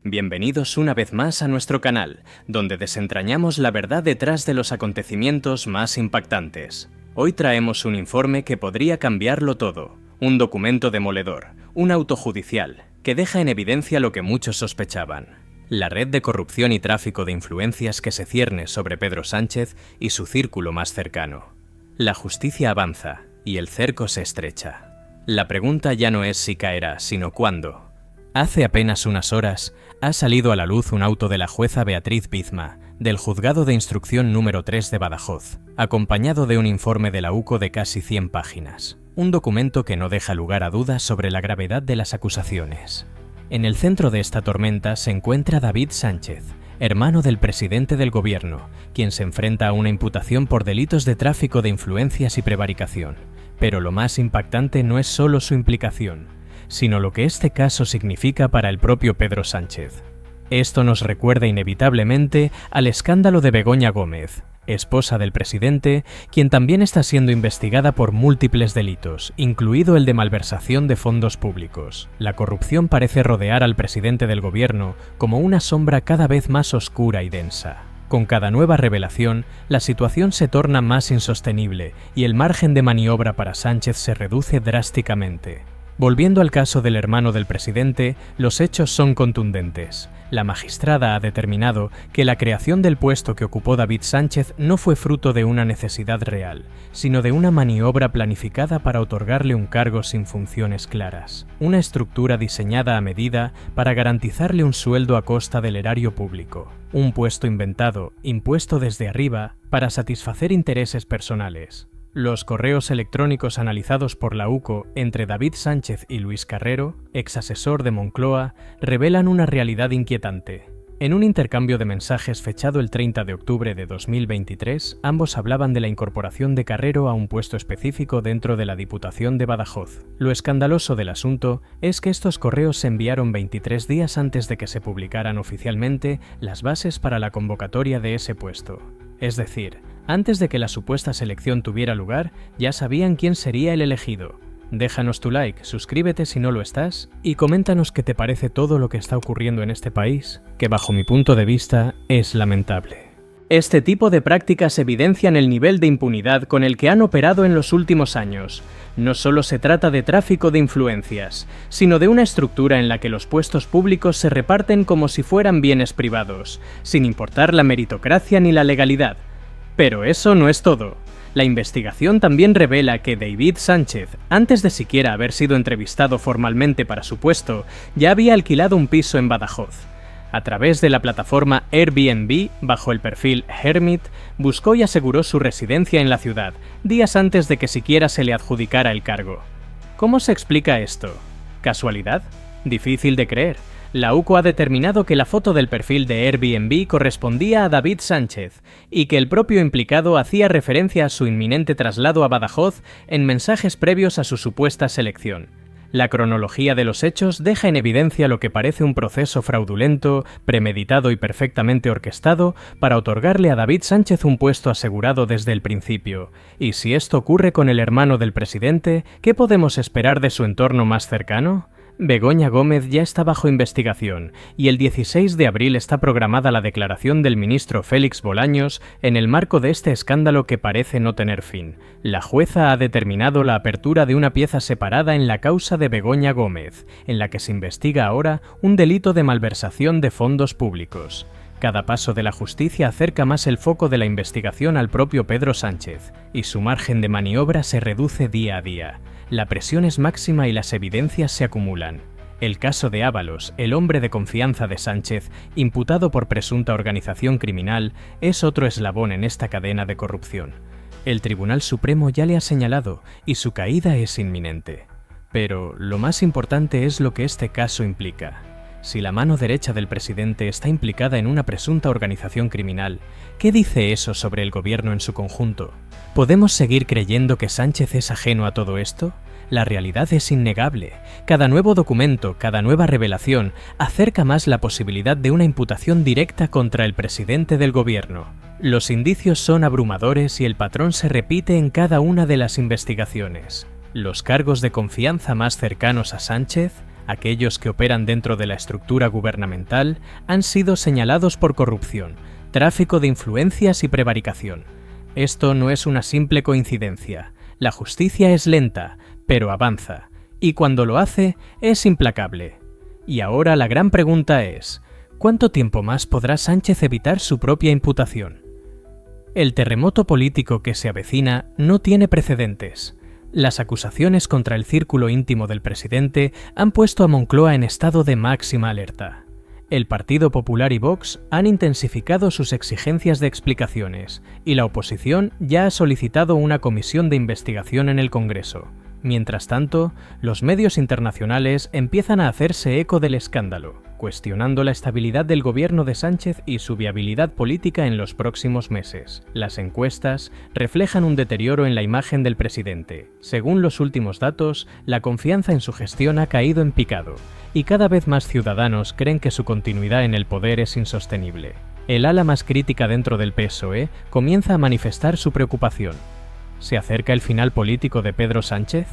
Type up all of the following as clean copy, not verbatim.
Bienvenidos una vez más a nuestro canal, donde desentrañamos la verdad detrás de los acontecimientos más impactantes. Hoy traemos un informe que podría cambiarlo todo, un documento demoledor, un auto judicial, que deja en evidencia lo que muchos sospechaban. La red de corrupción y tráfico de influencias que se cierne sobre Pedro Sánchez y su círculo más cercano. La justicia avanza y el cerco se estrecha. La pregunta ya no es si caerá, sino cuándo. Hace apenas unas horas ha salido a la luz un auto de la jueza Beatriz Bizma, del Juzgado de Instrucción número 3 de Badajoz, acompañado de un informe de la UCO de casi 100 páginas. Un documento que no deja lugar a dudas sobre la gravedad de las acusaciones. En el centro de esta tormenta se encuentra David Sánchez, hermano del presidente del gobierno, quien se enfrenta a una imputación por delitos de tráfico de influencias y prevaricación. Pero lo más impactante no es solo su implicación, sino lo que este caso significa para el propio Pedro Sánchez. Esto nos recuerda inevitablemente al escándalo de Begoña Gómez, esposa del presidente, quien también está siendo investigada por múltiples delitos, incluido el de malversación de fondos públicos. La corrupción parece rodear al presidente del gobierno como una sombra cada vez más oscura y densa. Con cada nueva revelación, la situación se torna más insostenible y el margen de maniobra para Sánchez se reduce drásticamente. Volviendo al caso del hermano del presidente, los hechos son contundentes. La magistrada ha determinado que la creación del puesto que ocupó David Sánchez no fue fruto de una necesidad real, sino de una maniobra planificada para otorgarle un cargo sin funciones claras. Una estructura diseñada a medida para garantizarle un sueldo a costa del erario público. Un puesto inventado, impuesto desde arriba, para satisfacer intereses personales. Los correos electrónicos analizados por la UCO entre David Sánchez y Luis Carrero, ex asesor de Moncloa, revelan una realidad inquietante. En un intercambio de mensajes fechado el 30 de octubre de 2023, ambos hablaban de la incorporación de Carrero a un puesto específico dentro de la Diputación de Badajoz. Lo escandaloso del asunto es que estos correos se enviaron 23 días antes de que se publicaran oficialmente las bases para la convocatoria de ese puesto. Es decir, antes de que la supuesta selección tuviera lugar, ya sabían quién sería el elegido. Déjanos tu like, suscríbete si no lo estás y coméntanos qué te parece todo lo que está ocurriendo en este país, que bajo mi punto de vista es lamentable. Este tipo de prácticas evidencian el nivel de impunidad con el que han operado en los últimos años. No solo se trata de tráfico de influencias, sino de una estructura en la que los puestos públicos se reparten como si fueran bienes privados, sin importar la meritocracia ni la legalidad. Pero eso no es todo. La investigación también revela que David Sánchez, antes de siquiera haber sido entrevistado formalmente para su puesto, ya había alquilado un piso en Badajoz. A través de la plataforma Airbnb, bajo el perfil Hermit, buscó y aseguró su residencia en la ciudad, días antes de que siquiera se le adjudicara el cargo. ¿Cómo se explica esto? ¿Casualidad? Difícil de creer. La UCO ha determinado que la foto del perfil de Airbnb correspondía a David Sánchez y que el propio implicado hacía referencia a su inminente traslado a Badajoz en mensajes previos a su supuesta selección. La cronología de los hechos deja en evidencia lo que parece un proceso fraudulento, premeditado y perfectamente orquestado para otorgarle a David Sánchez un puesto asegurado desde el principio. Y si esto ocurre con el hermano del presidente, ¿qué podemos esperar de su entorno más cercano? Begoña Gómez ya está bajo investigación y el 16 de abril está programada la declaración del ministro Félix Bolaños en el marco de este escándalo que parece no tener fin. La jueza ha determinado la apertura de una pieza separada en la causa de Begoña Gómez, en la que se investiga ahora un delito de malversación de fondos públicos. Cada paso de la justicia acerca más el foco de la investigación al propio Pedro Sánchez, y su margen de maniobra se reduce día a día. La presión es máxima y las evidencias se acumulan. El caso de Ábalos, el hombre de confianza de Sánchez, imputado por presunta organización criminal, es otro eslabón en esta cadena de corrupción. El Tribunal Supremo ya le ha señalado y su caída es inminente. Pero lo más importante es lo que este caso implica. Si la mano derecha del presidente está implicada en una presunta organización criminal, ¿qué dice eso sobre el gobierno en su conjunto? ¿Podemos seguir creyendo que Sánchez es ajeno a todo esto? La realidad es innegable. Cada nuevo documento, cada nueva revelación, acerca más la posibilidad de una imputación directa contra el presidente del gobierno. Los indicios son abrumadores y el patrón se repite en cada una de las investigaciones. Los cargos de confianza más cercanos a Sánchez aquellos que operan dentro de la estructura gubernamental, han sido señalados por corrupción, tráfico de influencias y prevaricación. Esto no es una simple coincidencia. La justicia es lenta, pero avanza, y cuando lo hace, es implacable. Y ahora la gran pregunta es, ¿cuánto tiempo más podrá Sánchez evitar su propia imputación? El terremoto político que se avecina no tiene precedentes. Las acusaciones contra el círculo íntimo del presidente han puesto a Moncloa en estado de máxima alerta. El Partido Popular y Vox han intensificado sus exigencias de explicaciones, y la oposición ya ha solicitado una comisión de investigación en el Congreso. Mientras tanto, los medios internacionales empiezan a hacerse eco del escándalo, cuestionando la estabilidad del gobierno de Sánchez y su viabilidad política en los próximos meses. Las encuestas reflejan un deterioro en la imagen del presidente. Según los últimos datos, la confianza en su gestión ha caído en picado, y cada vez más ciudadanos creen que su continuidad en el poder es insostenible. El ala más crítica dentro del PSOE comienza a manifestar su preocupación. ¿Se acerca el final político de Pedro Sánchez?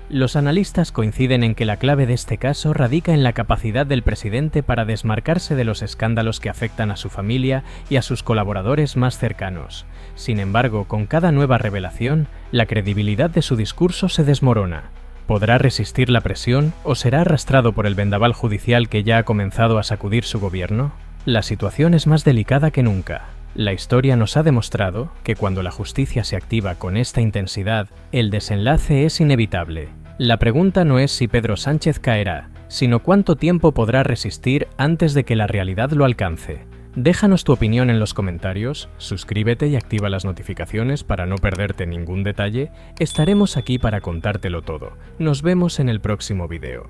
Los analistas coinciden en que la clave de este caso radica en la capacidad del presidente para desmarcarse de los escándalos que afectan a su familia y a sus colaboradores más cercanos. Sin embargo, con cada nueva revelación, la credibilidad de su discurso se desmorona. ¿Podrá resistir la presión o será arrastrado por el vendaval judicial que ya ha comenzado a sacudir su gobierno? La situación es más delicada que nunca. La historia nos ha demostrado que cuando la justicia se activa con esta intensidad, el desenlace es inevitable. La pregunta no es si Pedro Sánchez caerá, sino cuánto tiempo podrá resistir antes de que la realidad lo alcance. Déjanos tu opinión en los comentarios, suscríbete y activa las notificaciones para no perderte ningún detalle. Estaremos aquí para contártelo todo. Nos vemos en el próximo video.